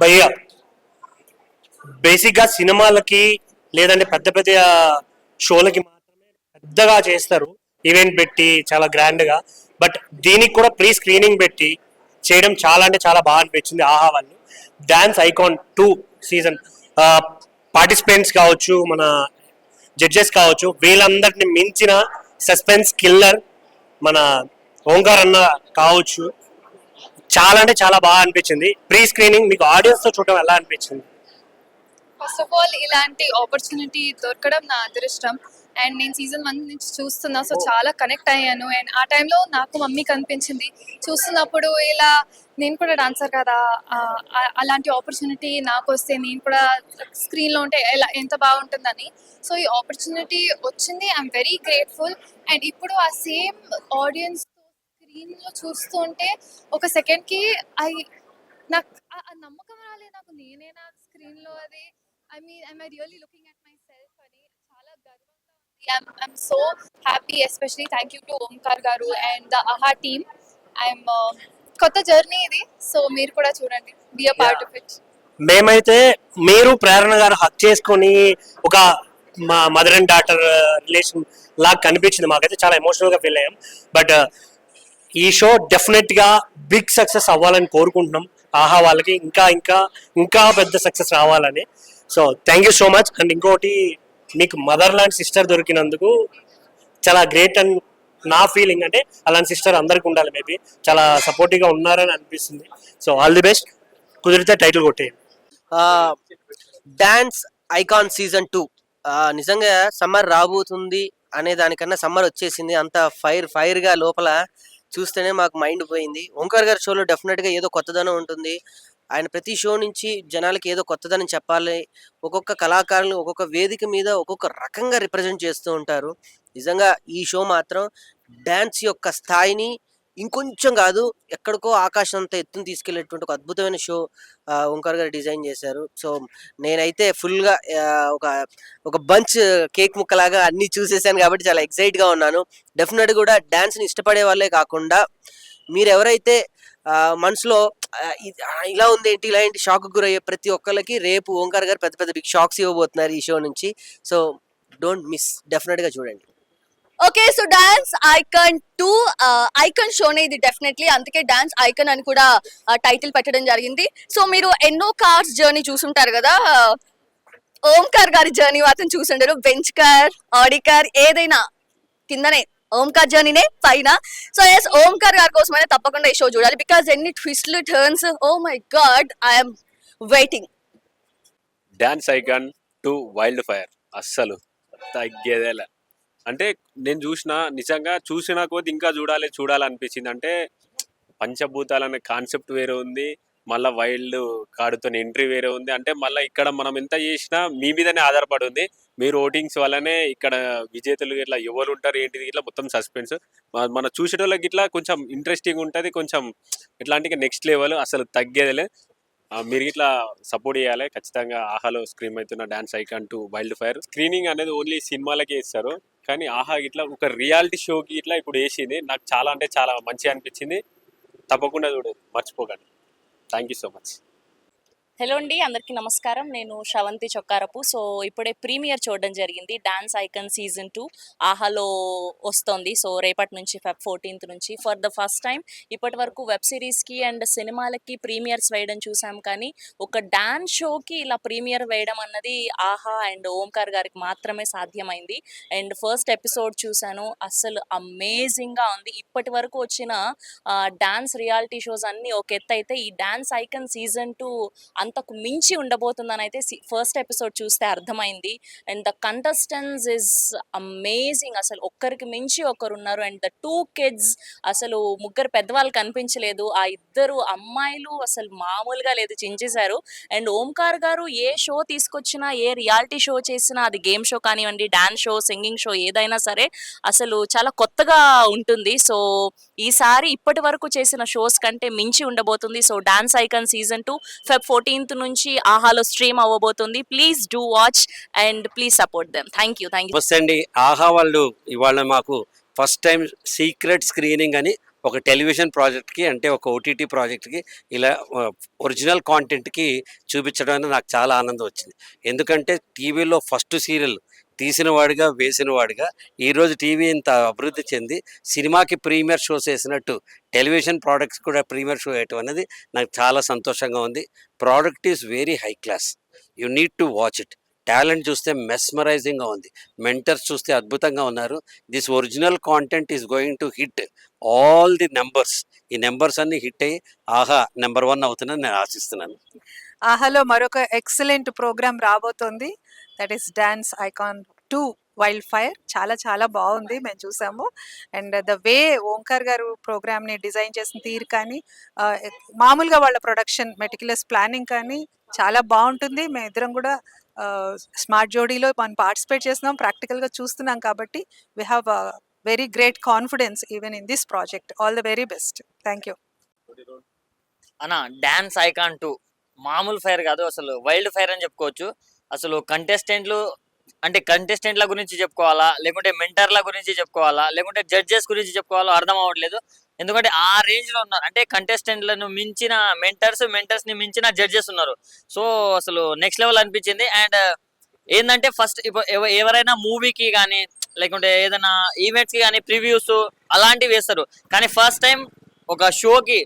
భయ్య బేసిక్గా సినిమాలకి లేదంటే పెద్ద పెద్ద షోలకి మాత్రమే పెద్దగా చేస్తారు, ఈవెంట్ పెట్టి చాలా గ్రాండ్గా. బట్ దీనికి కూడా ప్రీ స్క్రీనింగ్ పెట్టి చేయడం చాలా అంటే చాలా బాగా అనిపించింది. ఆహా వాళ్ళు డాన్స్ ఐకాన్ 2 సీజన్ పార్టిసిపెంట్స్ కావచ్చు, మన జడ్జెస్ కావచ్చు, వీళ్ళందరిని మించిన సస్పెన్స్ కిల్లర్ మన ఓంకార్ అన్న కావచ్చు. చాలా అంటే చాలా బాగా అనిపించింది. ప్రీ స్క్రీనింగ్ మీకు ఆడియన్స్ తో చూడడం ఎలా అనిపించింది? ఫస్ట్ ఆఫ్ ఆల్ ఇలాంటి ఆపర్చునిటీ దొరకడం నా అదృష్టం. అండ్ నేను సీజన్ 1 నుంచి చూస్తున్నా, సో చాలా కనెక్ట్ అయ్యాను. అండ్ ఆ టైంలో నాకు మమ్మీ కనిపించింది చూస్తున్నప్పుడు, ఇలా నేను కూడా డాన్సర్ కదా, అలాంటి ఆపర్చునిటీ నాకు వస్తే నేను కూడా స్క్రీన్లో ఉంటే ఎంత బాగుంటుందని. సో ఈ ఆపర్చునిటీ వచ్చింది, ఐఎమ్ వెరీ గ్రేట్ఫుల్. అండ్ ఇప్పుడు ఆ సేమ్ ఆడియన్స్ స్క్రీన్లో చూస్తుంటే ఒక సెకండ్కి నాకు ఆ నమ్మకం రాలేదు, నాకు నేనేనా స్క్రీన్లో అది. I really looking at my self అని చాలా గర్వంగా ఉంది. I'm so happy. Especially thank you to Omkar గారు అండ్ ద ఆహా టీమ్. ఐఎమ్ కొత్త జర్నీ ఇది, సో మీరు కూడా చూడండి, be a part of it. మేమైతే మీరు ప్రేరణ గారు హక్ చేసుకొని ఒక మా మదర్ అండ్ డాటర్ రిలేషన్ లాగా కనిపించింది. మాకైతే చాలా ఎమోషనల్ గా ఫీల్ అయ్యాం. బట్ ఈ షో డెఫినెట్ గా బిగ్ సక్సెస్ అవ్వాలని కోరుకుంటున్నాం. ఆహా వాళ్ళకి ఇంకా ఇంకా ఇంకా పెద్ద సక్సెస్ రావాలని. So thank you so much. And ఇంకోటి, మీకు మదర్ లాంటి సిస్టర్ దొరికినందుకు చాలా గ్రేట్ అని నా ఫీలింగ్. అంటే అలాంటి సిస్టర్ అందరికి ఉండాలి. మేబీ చాలా సపోర్టివ్ గా ఉన్నారని అనిపిస్తుంది. So all the best. కుదిరితే టైటిల్ కొట్టేయండి. డాన్స్ ఐకాన్ సీజన్ 2 నిజంగా సమ్మర్ రాబోతుంది అనే దానికన్నా సమ్మర్ వచ్చేసింది. అంత ఫైర్ గా లోపల చూస్తేనే మాకు మైండ్ పోయింది. ఓంకార్ గారి షోలో డెఫినెట్గా ఏదో కొత్తదనం ఉంటుంది. ఆయన ప్రతి షో నుంచి జనాలకి ఏదో కొత్తదనం చెప్పాలి. ఒక్కొక్క కళాకారులు ఒక్కొక్క వేదిక మీద ఒక్కొక్క రకంగా రిప్రజెంట్ చేస్తూ ఉంటారు. నిజంగా ఈ షో మాత్రం డ్యాన్స్ యొక్క స్థాయిని ఇంకొంచెం కాదు, ఎక్కడికో ఆకాశం అంతా ఎత్తుని తీసుకెళ్లేటువంటి ఒక అద్భుతమైన షో ఓంకార్ గారు డిజైన్ చేశారు. సో నేనైతే ఫుల్గా ఒక ఒక బంచ్ కేక్ ముక్కలాగా అన్ని చూసేసాను కాబట్టి చాలా ఎక్సైట్గా ఉన్నాను. డెఫినెట్ కూడా డాన్స్ని ఇష్టపడే వాళ్ళే కాకుండా మీరు ఎవరైతే మనసులో ఇలా ఉంది ఏంటి, ఇలా ఏంటి షాక్ గురయ్యే ప్రతి ఒక్కరికి రేపు ఓంకార్ గారు పెద్ద పెద్ద బిగ్ షాక్స్ ఇవ్వబోతున్నారు ఈ షో నుంచి. సో డోంట్ మిస్, డెఫినెట్గా చూడండి. Okay, so dance icon 2 icon షోనే ఇది డెఫినెట్లీ, అందుకే డాన్స్ ఐకాన్ అని కూడా టైటిల్ పెట్టడం జరిగింది. సో మీరు ఎన్నో కార్స్ జర్నీ చూసుంటారు కదా, ఓంకార్ గారి జర్నీ మాత్రం చూసుంటారు. బెంచ్ కార్, ఆడి కార్, ఏదైనా కిందనే ఓంకార్ జర్నీనే పైన. సో ఎస్, ఓంకార్ గారి కోసమైనా తప్పకుండా ఈ షో చూడాలి. బికాస్ ఎన్ని ట్విస్ట్లు turns, oh my god, I'm waiting. Dance icon 2 wild fire అస్సలు తగ్గేదేలే. అంటే నేను నిజంగా చూసిన కొద్ది ఇంకా చూడాలనిపించింది. అంటే పంచభూతాలనే కాన్సెప్ట్ వేరే ఉంది, మళ్ళీ వైల్డ్ కార్డుతో ఎంట్రీ వేరే ఉంది. అంటే మళ్ళీ ఇక్కడ మనం ఎంత చేసినా మీ మీదనే ఆధారపడి ఉంది. మీరు ఓటింగ్స్ వల్లనే ఇక్కడ విజేతలు ఇట్లా ఎవరు ఉంటారు ఏంటిది ఇట్లా మొత్తం సస్పెన్స్. మన చూసేటోళ్ళకి ఇట్లా కొంచెం ఇంట్రెస్టింగ్ ఉంటుంది, కొంచెం ఇట్లాంటి నెక్స్ట్ లెవెల్, అసలు తగ్గేదిలే. మీరు ఇట్లా సపోర్ట్ చేయాలి ఖచ్చితంగా. ఆహాలో స్క్రీన్ అవుతున్న dance icon 2 wild fire screening అనేది ఓన్లీ సినిమాలకే ఇస్తారు, కానీ ఆహా ఇట్లా ఒక రియాలిటీ షోకి ఇట్లా ఇప్పుడు వేసింది. నాకు చాలా అంటే చాలా మంచిగా అనిపించింది. తప్పకుండా చూడండి, మర్చిపోకండి. Thank you so much. Hello అండి, అందరికీ నమస్కారం. నేను శ్రవంతి చొక్కారపు. సో ఇప్పుడే ప్రీమియర్ చూడడం జరిగింది. డాన్స్ ఐకాన్ సీజన్ 2 ఆహాలో వస్తుంది. సో రేపటి నుంచి Feb 14th నుంచి ఫర్ ద ఫస్ట్ టైం ఇప్పటి వరకు వెబ్ సిరీస్కి అండ్ సినిమాలకి ప్రీమియర్స్ వేయడం చూసాం, కానీ ఒక డాన్స్ షోకి ఇలా ప్రీమియర్ వేయడం అన్నది ఆహా అండ్ ఓంకార్ గారికి మాత్రమే సాధ్యమైంది. అండ్ ఫస్ట్ ఎపిసోడ్ చూశాను, అస్సలు అమేజింగ్గా ఉంది. ఇప్పటి వరకు వచ్చిన డాన్స్ రియాలిటీ షోస్ అన్నీ ఒక ఎత్తు అయితే, ఈ డాన్స్ ఐకాన్ సీజన్ 2 అంతకు మించి ఉండబోతుందని అయితే ఫస్ట్ ఎపిసోడ్ చూస్తే అర్థమైంది. And the contestants is amazing, అసలు ఒక్కరికి మించి ఒకరు ఉన్నారు. అండ్ ద 2 kids, అసలు ముగ్గురు పెద్దవాళ్ళు కనిపించలేదు, ఆ 2 అమ్మాయిలు అసలు మామూలుగా లేదు, చించేశారు. అండ్ ఓంకార్ గారు ఏ షో తీసుకొచ్చినా, ఏ రియాలిటీ షో చేసినా, అది గేమ్ షో కానివ్వండి, డాన్స్ షో, సింగింగ్ షో, ఏదైనా సరే అసలు చాలా కొత్తగా ఉంటుంది. సో ఈసారి ఇప్పటి వరకు చేసిన షోస్ కంటే మించి ఉండబోతుంది. So dance icon season 2 Feb 14th నుంచి ఆహాలో స్ట్రీమ్ అవ్వబోతుంది. Please do watch and please support them. Thank you. Namaste అండి. ఆహా వాళ్ళు ఇవాళ మాకు ఫస్ట్ టైం సీక్రెట్ స్క్రీనింగ్ అని ఒక టెలివిజన్ ప్రాజెక్ట్కి అంటే ఒక ఓటీటీ ప్రాజెక్ట్కి ఇలా ఒరిజినల్ కాంటెంట్కి చూపించడం అనేది నాకు చాలా ఆనందం వచ్చింది. ఎందుకంటే టీవీలో ఫస్ట్ సీరియల్ తీసిన వాడిగా వేసిన వాడిగా ఈరోజు టీవీ ఇంత అభివృద్ధి చెంది సినిమాకి ప్రీమియర్ షోస్ వేసినట్టు టెలివిజన్ ప్రోడక్ట్స్ కూడా ప్రీమియర్ షో వేయటం అనేది నాకు చాలా సంతోషంగా ఉంది. Product is very high class, you need to watch it. Talent చూస్తే మెస్మరైజింగ్గా ఉంది, మెంటర్స్ చూస్తే అద్భుతంగా ఉన్నారు. This original content is going to hit all the numbers. ఈ నెంబర్స్ అన్ని హిట్ అయ్యి ఆహా నెంబర్ 1 అవుతుందని నేను ఆశిస్తున్నాను. ఆహాలో మరొక ఎక్సలెంట్ ప్రోగ్రామ్ రాబోతోంది, that is dance icon 2 wild fire. చాలా చాలా బాగుంది, మేము చూసాము. అండ్ ద వే ఓంకార్ గారు ప్రోగ్రామ్ని డిజైన్ చేసిన తీరు కానీ మామూలుగా వాళ్ళ ప్రొడక్షన్ మెటిక్యులస్ ప్లానింగ్ కానీ చాలా బాగుంటుంది. మేము ఇద్దరం కూడా స్మార్ట్ జోడీలో మనం పార్టిసిపేట్ చేస్తున్నాం, ప్రాక్టికల్గా చూస్తున్నాం. కాబట్టి we have very great confidence even in this project. All the very best. Thank you అన్న. డాన్స్ ఐకాన్ 2 మామూలు ఫైర్ కాదు, అసలు వైల్డ్ ఫైర్ అని చెప్పుకోవచ్చు. అసలు కంటెస్టెంట్ల గురించి చెప్పుకోవాలా, లేకుంటే మెంటర్ల గురించి చెప్పుకోవాలా, లేకుంటే జడ్జెస్ గురించి చెప్పుకోవాలో అర్థం అవ్వట్లేదు. ఎందుకంటే ఆ రేంజ్ లో ఉన్నారు, అంటే కంటెస్టెంట్లను మించిన మెంటర్స్ ని మించిన జడ్జెస్ ఉన్నారు. సో అసలు నెక్స్ట్ లెవెల్ అనిపించింది. అండ్ ఏంటంటే ఫస్ట్ ఎవరైనా మూవీకి కానీ లేకుంటే ఏదైనా ఈవెంట్స్ కి కానీ ప్రివ్యూస్ అలాంటివి వేస్తారు, కానీ ఫస్ట్ టైం ఒక షోకి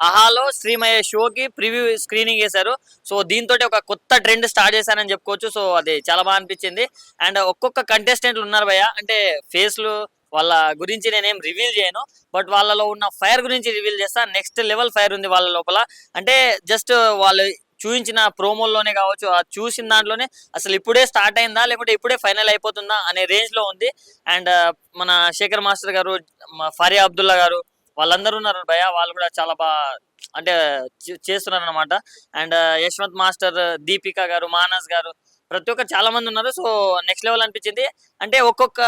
ఆహాలో స్ట్రీమ్ అయ్యే షోకి ప్రివ్యూ స్క్రీనింగ్ చేశారు. సో దీంతో ఒక కొత్త ట్రెండ్ స్టార్ట్ చేశారని చెప్పుకోవచ్చు. సో అది చాలా బాగా అనిపించింది. అండ్ ఒక్కొక్క కంటెస్టెంట్లు ఉన్నారు భయ్య, అంటే ఫేస్లు వాళ్ళ గురించి నేనేం రివీల్ చేయను, బట్ వాళ్ళలో ఉన్న ఫైర్ గురించి రివీల్ చేస్తా. నెక్స్ట్ లెవెల్ ఫైర్ ఉంది వాళ్ళ లోపల. అంటే జస్ట్ వాళ్ళు చూపించిన ప్రోమోల్లోనే కావచ్చు, ఆ చూసిన దాంట్లోనే అసలు ఇప్పుడే స్టార్ట్ అయిందా లేకుంటే ఇప్పుడే ఫైనల్ అయిపోతుందా అనే రేంజ్ లో ఉంది. అండ్ మన శేఖర్ మాస్టర్ గారు, ఫరియా అబ్దుల్లా గారు, వాళ్ళందరూ ఉన్నారు భయ్య, వాళ్ళు కూడా చాలా బాగా అంటే చేస్తున్నారు అనమాట. అండ్ యశ్వంత్ మాస్టర్, దీపిక గారు, మానస్ గారు, ప్రతి ఒక్క చాలా మంది ఉన్నారు. సో నెక్స్ట్ లెవెల్ అనిపించింది. అంటే ఒక్కొక్క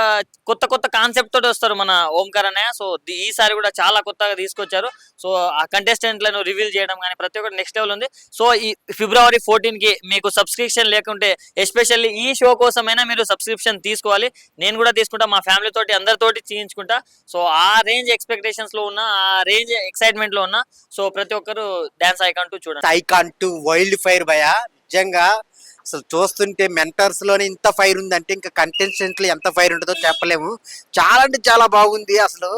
కొత్త కాన్సెప్ట్ తోటి వస్తారు మన ఓంకార్ అన్నయ్య. సో ఈసారి కూడా చాలా కొత్తగా తీసుకొచ్చారు. సో ఆ కంటెస్టెంట్లను రివీల్ చేయడం కానీ ప్రతి ఒక్కటి నెక్స్ట్ లెవెల్ ఉంది. సో ఈ February 14కి మీకు సబ్స్క్రిప్షన్ లేకుంటే ఎస్పెషల్లీ ఈ షో కోసమైనా మీరు సబ్స్క్రిప్షన్ తీసుకోవాలి. నేను కూడా తీసుకుంటా, మా ఫ్యామిలీ తోటి అందరితోటి చేయించుకుంటా. సో ఆ రేంజ్ ఎక్స్పెక్టేషన్స్ లో ఉన్నా, ఆ రేంజ్ ఎక్సైట్మెంట్ లో ఉన్నా. సో ప్రతి ఒక్కరు డాన్స్ ఐకాన్ 2 చూడండి. ఐకాన్ 2 వైల్డ్ ఫైర్ భయ, నిజంగా అసలు చూస్తుంటే మెంటర్స్ లోనే ఇంత ఫైర్ ఉందంటే ఇంకా కంటెస్టెంట్ లో ఎంత ఫైర్ ఉంటుందో చెప్పలేము. చాలా అంటే చాలా బాగుంది. అసలు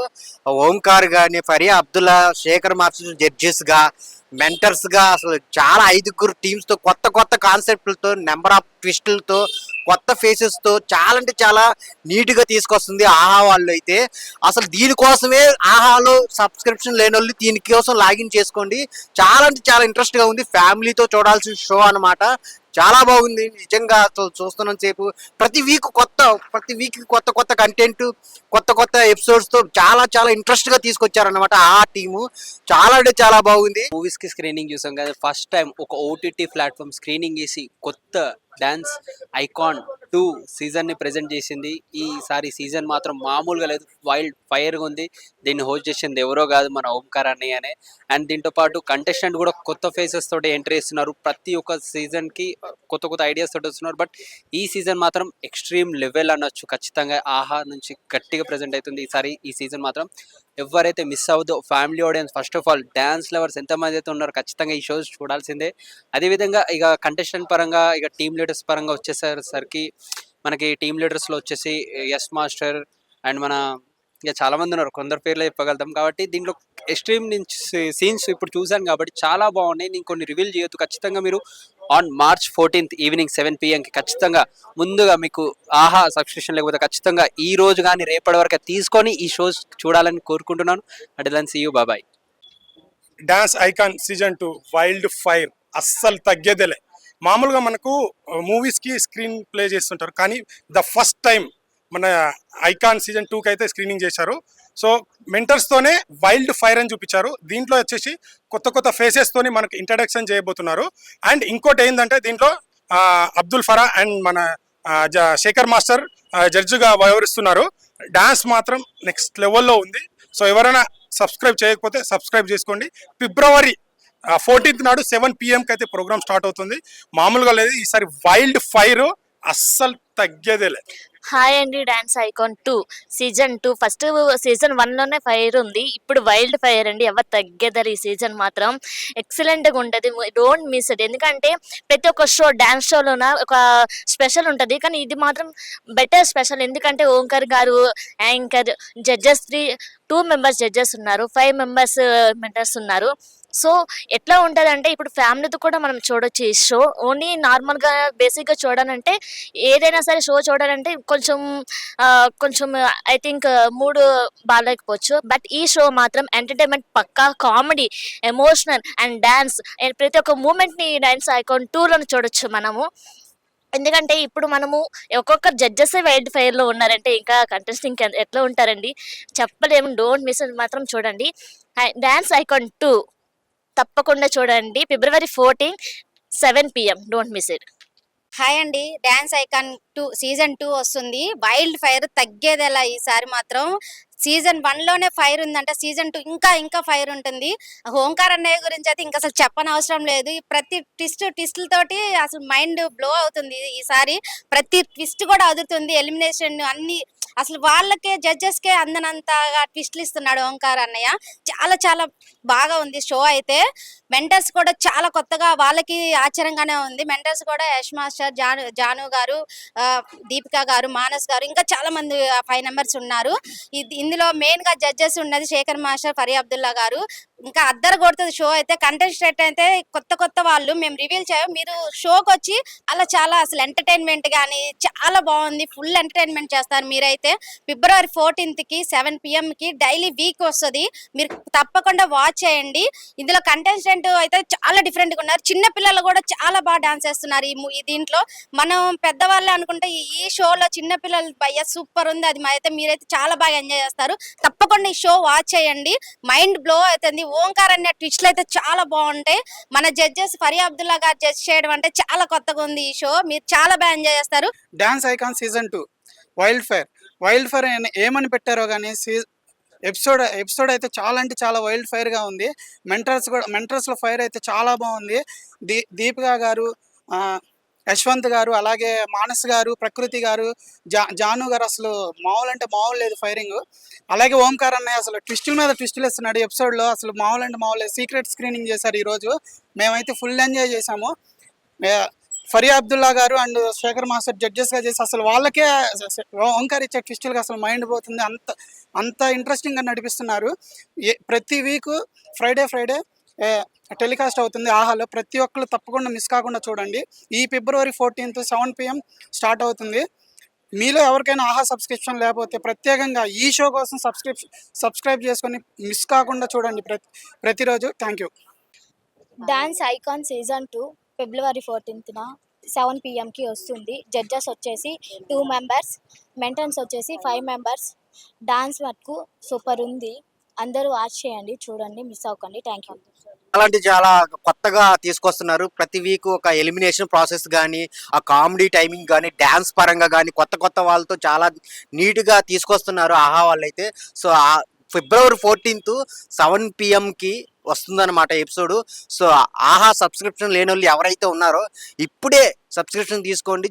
ఓంకార్ గాని, ఫరియా అబ్దుల్లా, శేఖర్ మాస్టర్ జడ్జెస్ గా, మెంటర్స్ గా అసలు చాలా 5 టీమ్స్ తో కొత్త కాన్సెప్ట్లతో, నెంబర్ ఆఫ్ ట్విస్టులతో, కొత్త ఫేసెస్ తో చాలా అంటే చాలా నీట్ గా తీసుకొస్తుంది ఆహా వాళ్ళు. అయితే అసలు దీనికోసమే ఆహాలో సబ్స్క్రిప్షన్ లేని వాళ్ళు దీనికోసం లాగిన్ చేసుకోండి. చాలా అంటే చాలా ఇంట్రెస్ట్ గా ఉంది, ఫ్యామిలీతో చూడాల్సిన షో అన్నమాట. చాలా బాగుంది నిజంగా. చూస్తున్నాం సేపు ప్రతి వీక్ కొత్త కంటెంట్, కొత్త ఎపిసోడ్స్ తో చాలా చాలా ఇంట్రెస్ట్ గా తీసుకొచ్చారన్నమాట ఆ టీము. చాలా అంటే చాలా బాగుంది. మూవీస్ కి స్క్రీనింగ్ చూసాం కదా, ఫస్ట్ టైం ఒక ఓటీటీ ప్లాట్ఫామ్ స్క్రీనింగ్ చేసి కొత్త డాన్స్ ఐకాన్ 2 సీజన్ ని ప్రెజెంట్ చేసింది. ఈసారి సీజన్ మాత్రం మామూలుగా లేదు, వైల్డ్ ఫైర్ గా ఉంది. దీన్ని హోస్ట్ చేసింది ఎవరో కాదు, మన ఓంకార్ అన్నయ్యనే. అండ్ దీంతో పాటు కంటెస్టెంట్ కూడా కొత్త ఫేసెస్ తోటి ఎంట్రీ ఇస్తున్నారు. ప్రతి ఒక్క సీజన్ కి కొత్త ఐడియాస్ తోటి వస్తున్నారు. బట్ ఈ సీజన్ మాత్రం ఎక్స్ట్రీమ్ లెవెల్ అనొచ్చు. ఖచ్చితంగా ఆహా నుంచి గట్టిగా ప్రెజెంట్ అవుతుంది ఈ సీజన్ మాత్రం. ఎవరైతే మిస్ అవ్వదో family audience, first of all dance lovers ఎంతమంది అయితే ఉన్నారో ఖచ్చితంగా ఈ షోస్ చూడాల్సిందే. అదేవిధంగా ఇక కంటెస్టెంట్ పరంగా, ఇక టీమ్ లీడర్స్ పరంగా వచ్చేసరికి మనకి టీమ్ లీడర్స్లో వచ్చేసి ఎస్ మాస్టర్ అండ్ మన ఇక చాలా మంది ఉన్నారు, కొందరు పేర్లు చెప్పగలుగుతాం. కాబట్టి దీంట్లో ఎక్స్ట్రీమ్ నుంచి సీన్స్ ఇప్పుడు చూసాను కాబట్టి చాలా బాగున్నాయి. నేను కొన్ని రివీల్ చేయొద్దు. ఖచ్చితంగా మీరు on March 14th evening 7 PM ఖచ్చితంగా ముందుగా మీకు ఆహా సబ్స్క్రిప్షన్ లేకపోతే ఖచ్చితంగా ఈ రోజు కానీ రేపటి వరకు తీసుకొని ఈ షోస్ చూడాలని కోరుకుంటున్నాను. అంటే దాన్ని see you, bye. Dance icon season 2 wild fire అస్సలు తగ్గేదేలే. మామూలుగా మనకు మూవీస్కి స్క్రీన్ ప్లే చేస్తుంటారు, కానీ ద ఫస్ట్ టైం మన ఐకాన్ సీజన్ 2కి అయితే స్క్రీనింగ్ చేశారు. సో మెంటర్స్తోనే వైల్డ్ ఫైర్ అని చూపించారు. దీంట్లో వచ్చేసి కొత్త ఫేసెస్తోని మనకు ఇంట్రడక్షన్ చేయబోతున్నారు. అండ్ ఇంకోటి ఏంటంటే దీంట్లో అబ్దుల్ ఫరా అండ్ మన శేఖర్ మాస్టర్ జడ్జిగా వ్యవహరిస్తున్నారు. డాన్స్ మాత్రం నెక్స్ట్ లెవెల్లో ఉంది. సో ఎవరైనా సబ్స్క్రైబ్ చేయకపోతే సబ్స్క్రైబ్ చేసుకోండి. February 14th నాడు 7 PM అయితే ప్రోగ్రామ్ స్టార్ట్ అవుతుంది. మామూలుగా లేదు, ఈసారి వైల్డ్ ఫైర్ అస్సలు తగ్గేదేలే. హాయ్ అండి, dance icon 2 season 2 first season 1లోనే ఫైర్ ఉంది, ఇప్పుడు వైల్డ్ ఫైర్ అండి. ఎవరు తగ్గేదారు ఈ సీజన్ మాత్రం ఎక్సలెంట్గా ఉంటుంది. Don't miss it. ఎందుకంటే ప్రతి ఒక్క షో డాన్స్ షోలోన ఒక స్పెషల్ ఉంటుంది, కానీ ఇది మాత్రం బెటర్ స్పెషల్. ఎందుకంటే ఓంకార్ గారు యాంకర్, జడ్జెస్ 2 మెంబర్స్ జడ్జెస్ ఉన్నారు, 5 మెంబర్స్ మెంటర్స్ ఉన్నారు. సో ఎట్లా ఉంటుంది అంటే ఇప్పుడు ఫ్యామిలీతో కూడా మనం చూడొచ్చు ఈ షో. ఓన్లీ నార్మల్గా బేసిక్గా చూడాలంటే ఏదైనా సరే షో చూడాలంటే కొంచెం ఐ థింక్ మూడు బాగాలేకపోవచ్చు. బట్ ఈ షో మాత్రం ఎంటర్టైన్మెంట్ పక్కా, కామెడీ, ఎమోషనల్ అండ్ డ్యాన్స్, ప్రతి ఒక్క మూమెంట్ని డాన్స్ ఐకాన్ 2లో చూడొచ్చు మనము. ఎందుకంటే ఇప్పుడు మనము ఒక్కొక్క జడ్జెస్ వైల్డ్ ఫైర్లో ఉన్నారంటే ఇంకా కంటెస్ట్ ఇంకా ఎట్లా ఉంటారండి చెప్పలేము. డోంట్ మిస్ మాత్రం చూడండి డాన్స్ ఐకాన్ 2 తప్పకుండా చూడండి. February 14 7 PM. Don't miss it. Hi అండి, డాన్స్ ఐకాన్ 2 సీజన్ 2 వస్తుంది. వైల్డ్ ఫైర్ తగ్గేదెలా ఈసారి మాత్రం. సీజన్ 1లోనే ఫైర్ ఉందంటే సీజన్ 2 ఇంకా ఫైర్ ఉంటుంది. ఓంకార్ అన్నయ్య గురించి అయితే ఇంకా అసలు చెప్పనవసరం లేదు. ఈ ప్రతి ట్విస్టులతోటి అసలు మైండ్ బ్లో అవుతుంది. ఈసారి ప్రతి ట్విస్ట్ కూడా అదురుతుంది. ఎలిమినేషన్ అన్ని అసలు వాళ్ళకే జడ్జెస్కే అందనంతగా ట్విస్ట్లు ఇస్తున్నాడు ఓంకార్ అన్నయ్య. చాలా బాగా ఉంది షో అయితే. మెంటర్స్ కూడా చాలా కొత్తగా, వాళ్ళకి ఆశ్చర్యంగానే ఉంది. మెంటర్స్ కూడా యష్ మాస్టర్, జాను గారు, దీపిక గారు, మానస్ గారు, ఇంకా చాలా మంది 5 మెంబర్స్ ఉన్నారు. ఇందులో మెయిన్ గా జడ్జెస్ ఉన్నది శేఖర్ మాస్టర్, ఫరీ అబ్దుల్లా గారు. ఇంకా అద్దరు కొడుతుంది షో అయితే. కంటెస్టెంట్ అయితే కొత్త వాళ్ళు మేము రివీల్ చేయం, మీరు షోకి వచ్చి చాలా అసలు ఎంటర్టైన్మెంట్ కానీ చాలా బాగుంది. ఫుల్ ఎంటర్టైన్మెంట్ చేస్తారు మీరైతే. February 14కి 7 PMకి డైలీ వీక్ వస్తుంది, మీరు తప్పకుండా వాచ్ చేయండి. ఇందులో కంటెస్టెంట్ అయితే చాలా డిఫరెంట్ గా ఉన్నారు. చిన్న పిల్లలు కూడా చాలా బాగా డాన్స్ చేస్తున్నారు ఈ దీంట్లో. మనం పెద్దవాళ్ళే అనుకుంటే ఈ షోలో చిన్న పిల్లలు భయ్య సూపర్ ఉంది. అది అయితే మీరైతే చాలా బాగా ఎంజాయ్ చేస్తారు. తప్పకుండా ఈ షో వాచ్ చేయండి, మైండ్ బ్లో అవుతుంది. ఓంకార్ అనే ట్విస్ట్లు అయితే చాలా బాగుంటాయి. మన జడ్జెస్ ఫరీ అబ్దుల్లా గారు జడ్జ్ చేయడం అంటే చాలా కొత్తగా ఉంది ఈ షో. మీరు చాలా బాగా ఎంజాయ్ చేస్తారు. Dance icon season 2 wild fire ఏమని పెట్టారో కానీ ఎపిసోడ్ అయితే చాలా వైల్డ్ ఫైర్ గా ఉంది. మెంటర్స్ లో ఫైర్ అయితే చాలా బాగుంది. దీపిక గారు, యశ్వంత్ గారు, అలాగే మానస్ గారు, ప్రకృతి గారు, జాను గారు అసలు మామూలు లేదు ఫైరింగ్. అలాగే ఓంకార్ అన్నయ్య అసలు ట్విస్టుల మీద ట్విస్టులు ఇస్తున్నాడు ఎపిసోడ్ లో. అసలు మామూలు లేదు. సీక్రెట్ స్క్రీనింగ్ చేశారు ఈ రోజు, మేమైతే ఫుల్ ఎంజాయ్ చేసాము. ఫరీ అబ్దుల్లా గారు అండ్ శేఖర్ మాస్టర్ జడ్జెస్ గా చేసి అసలు వాళ్ళకే ఓంకార్ ఇచ్చే ట్విస్టులుగా అసలు మైండ్ పోతుంది. అంత ఇంట్రెస్టింగ్ గా నడిపిస్తున్నారు. ప్రతి వీక్ ఫ్రైడే టెలికాస్ట్ అవుతుంది ఆహాలో. ప్రతి ఒక్కరు తప్పకుండా మిస్ కాకుండా చూడండి. ఈ February 14 7 PM స్టార్ట్ అవుతుంది. మీలో ఎవరికైనా ఆహా సబ్స్క్రిప్షన్ లేకపోతే ప్రత్యేకంగా ఈ షో కోసం సబ్స్క్రైబ్ చేసుకొని మిస్ కాకుండా చూడండి ప్రతిరోజు. Thank you. Dance icon season 2 February 14న 7 PMకి వస్తుంది. జడ్జెస్ వచ్చేసి 2 మెంబర్స్, మెంటర్స్ వచ్చేసి 5 మెంబర్స్. డాన్స్ మటుకు సూపర్ ఉంది. అందరూ వాచ్ చేయండి, చూడండి, మిస్ అవ్వకండి. Thank you. అలాంటి చాలా కొత్తగా తీసుకొస్తున్నారు. ప్రతి వీక్ ఒక ఎలిమినేషన్ ప్రాసెస్ కానీ, ఆ కామెడీ టైమింగ్ కానీ, డ్యాన్స్ పరంగా కానీ కొత్త వాళ్ళతో చాలా నీట్గా తీసుకొస్తున్నారు ఆహా వాళ్ళైతే. సో February 14 7 PMకి వస్తుందన్నమాట ఎపిసోడ్. సో ఆహా సబ్స్క్రిప్షన్ లేని వాళ్ళు ఎవరైతే ఉన్నారో ఇప్పుడే సబ్స్క్రిప్షన్ తీసుకోండి.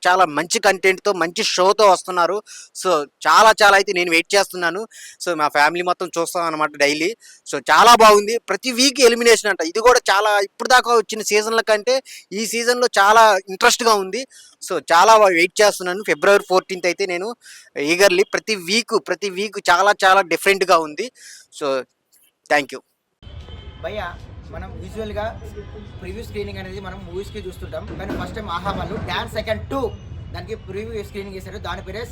చాలా మంచి కంటెంట్తో, మంచి షోతో వస్తున్నారు. సో చాలా అయితే నేను వెయిట్ చేస్తున్నాను. సో మా ఫ్యామిలీ మొత్తం చూస్తాం అనమాట డైలీ. సో చాలా బాగుంది. ప్రతి వీక్ ఎలిమినేషన్ అంట. ఇది కూడా చాలా ఇప్పుడు దాకా వచ్చిన సీజన్ల కంటే ఈ సీజన్లో చాలా ఇంట్రెస్ట్గా ఉంది. సో చాలా వెయిట్ చేస్తున్నాను. February 14 అయితే నేను ఈగర్లీ ప్రతి వీక్ చాలా డిఫరెంట్గా ఉంది. So thank you. భయ్య, మనం యూజువల్గా ప్రివ్యూ స్క్రీనింగ్ అనేది మనం మూవీస్కి చూస్తుంటాం, కానీ ఫస్ట్ టైం ఆహా వాళ్ళు డాన్స్ ఐకాన్ 2 దానికి ప్రివ్యూ స్క్రీనింగ్ చేశారు. దాని పేరే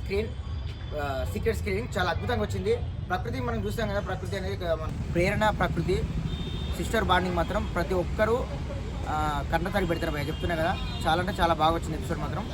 సీక్రెట్ స్క్రీనింగ్. చాలా అద్భుతంగా వచ్చింది. ప్రకృతి మనం చూస్తాం కదా, ప్రకృతి అనేది ప్రేరణ, ప్రకృతి సిస్టర్ బాండింగ్ మాత్రం ప్రతి ఒక్కరూ కన్నతడి పెడతారు భయ్య, చెప్తున్నా కదా. చాలా బాగా వచ్చింది ఎపిసోడ్ మాత్రం.